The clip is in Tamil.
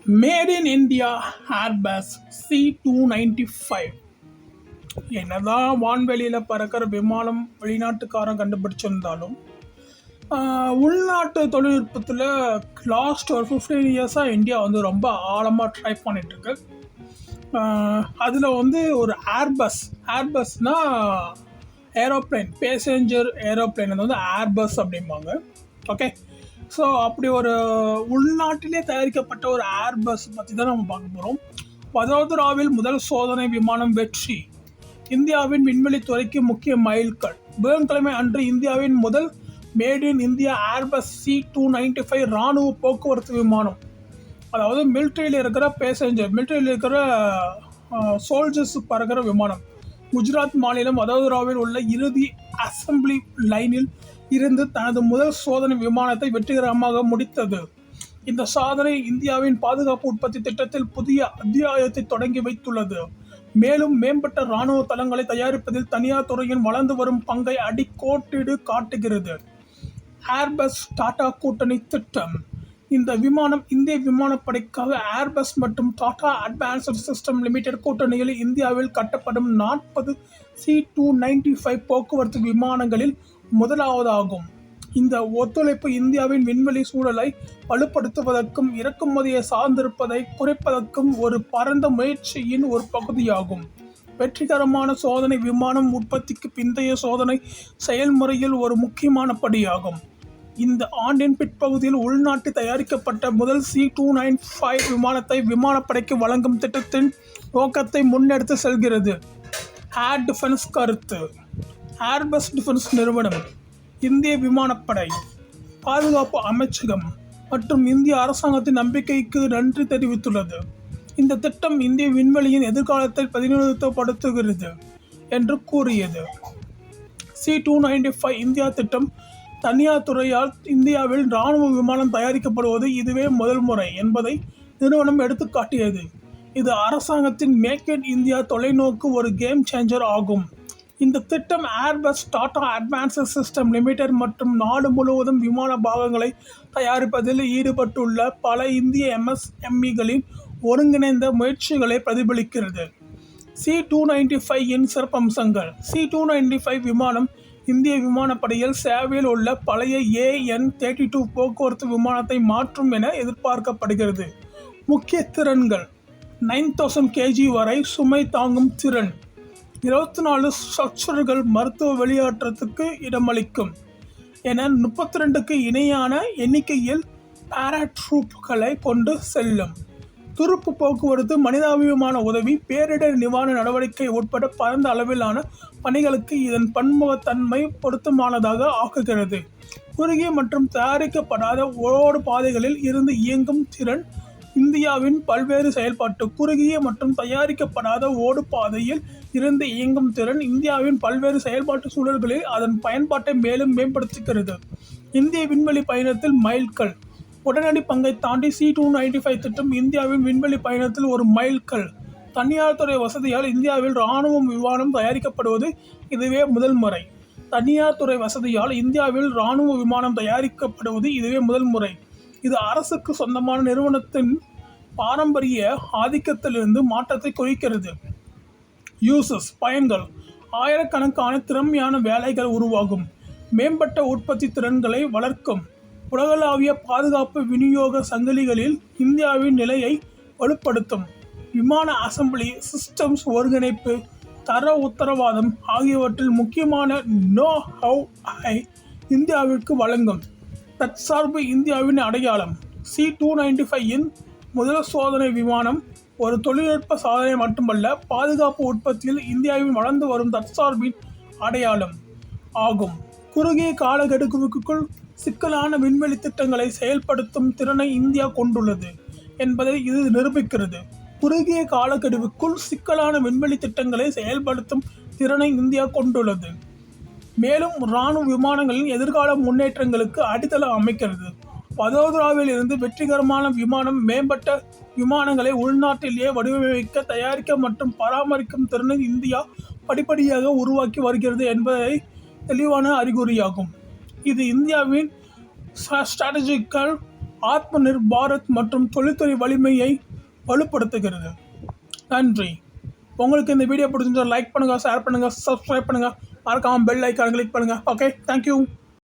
Made in India Airbus C295. என்னதான் வான்வெளியில் பறக்கிற விமானம் வெளிநாட்டுக்காரன் கண்டுபிடிச்சிருந்தாலும் உள்நாட்டு தொழில்நுட்பத்தில் லாஸ்ட் ஒரு 15 இயர்ஸாக இந்தியா வந்து ரொம்ப ஆழமாக ட்ரை பண்ணிகிட்ருக்கு. அதில் வந்து ஒரு ஏர்பஸ்னால் ஏரோப்ளைன், பேசஞ்சர் ஏரோப்ளைன் வந்து ஏர்பஸ் அப்படிம்பாங்க. ஓகே, ஸோ அப்படி ஒரு உள்நாட்டிலே தயாரிக்கப்பட்ட ஒரு ஏர்பஸ் பற்றி தான் நம்ம பார்க்க போகிறோம். வதோதராவில் முதல் சோதனை விமானம் வெற்றி. இந்தியாவின் விண்வெளித்துறைக்கு முக்கிய மைல்கல். புதன்கிழமை அன்று இந்தியாவின் முதல் made in India Airbus C295 இராணுவ போக்குவரத்து விமானம், அதாவது மிலிட்ரியில் இருக்கிற பேசஞ்சர், மிலிட்ரியில் இருக்கிற சோல்ஜர்ஸ் பறக்கிற விமானம், குஜராத் மாநிலம் வதோதராவில் உள்ள இறுதி அசம்பிளி லைனில் இருந்து தனது முதல் சோதனை விமானத்தை வெற்றிகரமாக முடித்தது. இந்த சாதனை இந்தியாவின் பாதுகாப்பு உற்பத்தி திட்டத்தில் புதிய அத்தியாயத்தை தொடங்கி வைத்துள்ளது. மேலும் மேம்பட்ட இராணுவ தளங்களை தயாரிப்பதில் தனியார் துறையின் வளர்ந்து வரும் பங்கை அடிக்கோட்டிடு காட்டுகிறது. ஏர்பஸ் டாடா கூட்டணி திட்டம். இந்த விமானம் இந்திய விமானப்படைக்காக ஏர்பஸ் மற்றும் டாடா அட்வான்ஸ்டு சிஸ்டம் லிமிடெட் கூட்டணியில் இந்தியாவில் கட்டப்படும் 40 C295 போக்குவரத்து விமானங்களில் முதலாவதாகும். இந்த ஒத்துழைப்பு இந்தியாவின் விண்வெளி சூழலை வலுப்படுத்துவதற்கும் இறக்குமதியை சார்ந்திருப்பதை குறைப்பதற்கும் ஒரு பரந்த முயற்சியின் ஒரு பகுதியாகும். வெற்றிகரமான சோதனை விமானம் உற்பத்திக்கு பிந்தைய சோதனை செயல்முறையில் ஒரு முக்கியமான படியாகும். இந்த ஆண்டின் பிற்பகுதியில் உள்நாட்டில் தயாரிக்கப்பட்ட முதல் C295 விமானத்தை விமானப்படைக்கு வழங்கும் திட்டத்தின் நோக்கத்தை முன்னெடுத்து செல்கிறது. ஏர் டிஃபென்ஸ் கருத்து. ஏர்பஸ் டிஃபென்ஸ் நிறுவனம், இந்திய விமானப்படை, பாதுகாப்பு அமைச்சகம் மற்றும் இந்திய அரசாங்கத்தின் நம்பிக்கைக்கு நன்றி தெரிவித்துள்ளது. இந்த திட்டம் இந்திய விண்வெளியின் எதிர்காலத்தை பிரதிநிதித்துவப்படுத்துகிறது என்று கூறியது. C295 இந்தியா திட்டம் தனியார் துறையால் இந்தியாவில் இராணுவ விமானம் தயாரிக்கப்படுவது இதுவே முதல் முறை என்பதை நிறுவனம் எடுத்துக்காட்டியது. இது அரசாங்கத்தின் மேக் இன் இந்தியா தொலைநோக்கு ஒரு கேம் சேஞ்சர் ஆகும். இந்த திட்டம் Airbus, Tata advanced system limited மற்றும் நாடு முழுவதும் விமான பாகங்களை தயாரிப்பதில் ஈடுபட்டுள்ள பல இந்திய MSMEகளின் ஒருங்கிணைந்த முயற்சிகளை பிரதிபலிக்கிறது. C295 இன் சிறப்பம்சங்கள். C295 விமானம் இந்திய விமானப்படையில் சேவையில் உள்ள பழைய AN-32 போக்குவரத்து விமானத்தை மாற்றும் என எதிர்பார்க்கப்படுகிறது. முக்கிய திறன்கள்: 9000 kg வரை சுமை தாங்கும் திறன், 24 ஸ்ட்ரக்சர்கள் மருத்துவ வெளியேற்றத்துக்கு இடமளிக்கும் என 32க்கு இணையான எண்ணிக்கையில் பாராட்ரூப்களை கொண்டு செல்லும். துருப்பு போக்குவரத்து, மனிதாபிமான உதவி, பேரிடர் நிவாரண நடவடிக்கை உட்பட பரந்த அளவிலான பணிகளுக்கு இதன் பன்முகத்தன்மை பொருத்தமானதாக ஆக்குகிறது. குறுகிய மற்றும் தயாரிக்கப்படாத ஓடு பாதைகளில் இருந்து இயங்கும் திறன். இந்தியாவின் பல்வேறு செயல்பாட்டு குறுகிய மற்றும் தயாரிக்கப்படாத ஓடு பாதையில் இருந்து இயங்கும் திறன் இந்தியாவின் பல்வேறு செயல்பாட்டு சூழல்களில் அதன் பயன்பாட்டை மேலும் மேம்படுத்துகிறது. இந்திய விண்வெளி பயணத்தில் மைல்கல். உடனடி பங்கை தாண்டி C295 திட்டம் இந்தியாவின் விண்வெளி பயணத்தில் ஒரு மைல்கல். தனியார் துறை வசதியால் இந்தியாவில் இராணுவ விமானம் தயாரிக்கப்படுவது இதுவே முதல் முறை. தனியார் துறை வசதியால் இந்தியாவில் இராணுவ விமானம் தயாரிக்கப்படுவது இதுவே முதல் முறை. இது அரசுக்கு சொந்தமான நிறுவனத்தின் பாரம்பரிய ஆதிக்கத்திலிருந்து மாற்றத்தை குறிக்கிறது. யூசஸ், பயன்கள். ஆயிரக்கணக்கான திறமையான வேலைகள் உருவாகும். மேம்பட்ட உற்பத்தி திறன்களை வளர்க்கும். உலகளாவிய பாதுகாப்பு விநியோக சங்கிலிகளில் இந்தியாவின் நிலையை வலுப்படுத்தும். விமான அசம்பிளி சிஸ்டம்ஸ் ஒருங்கிணைப்பு, தர உத்தரவாதம் ஆகியவற்றில் முக்கியமான நோ-ஹவ்-ஐ இந்தியாவிற்கு வழங்கும். தற்சார்பு இந்தியாவின் அடையாளம். C295 இன் முதல் சோதனை விமானம் ஒரு தொழில்நுட்ப சாதனை மட்டுமல்ல, பாதுகாப்பு உற்பத்தியில் இந்தியாவின் வளர்ந்து வரும் தற்சார்பின் அடையாளம் ஆகும். குறுகிய காலக்கெடுவுக்குள் சிக்கலான விண்வெளி திட்டங்களை செயல்படுத்தும் திறனை இந்தியா கொண்டுள்ளது என்பதை இது நிரூபிக்கிறது. குறுகிய காலக்கெடுவுக்குள் சிக்கலான விண்வெளி திட்டங்களை செயல்படுத்தும் திறனை இந்தியா கொண்டுள்ளது. மேலும் இராணுவ விமானங்களின் எதிர்கால முன்னேற்றங்களுக்கு அடித்தளம் அமைக்கிறது. வதோதராவில் இருந்து வெற்றிகரமான விமானம், மேம்பட்ட விமானங்களை உள்நாட்டிலேயே வடிவமைக்க, தயாரிக்க மற்றும் பராமரிக்கும் திறனை இந்தியா படிப்படியாக உருவாக்கி வருகிறது என்பதை தெளிவான அறிகுறியாகும். இது இந்தியாவின் ஸ்ட்ராட்டஜிக்கல் ஆத்ம நிர்பர் பாரத் மற்றும் தொழில்துறை வலிமையை வலுப்படுத்துகிறது. நன்றி. உங்களுக்கு இந்த வீடியோ பிடிச்சிருந்தா லைக் பண்ணுங்கள், ஷேர் பண்ணுங்கள், சப்ஸ்கிரைப் பண்ணுங்கள், மறக்காமல் பெல் ஐக்கான் கிளிக் பண்ணுங்கள். Okay, thank you.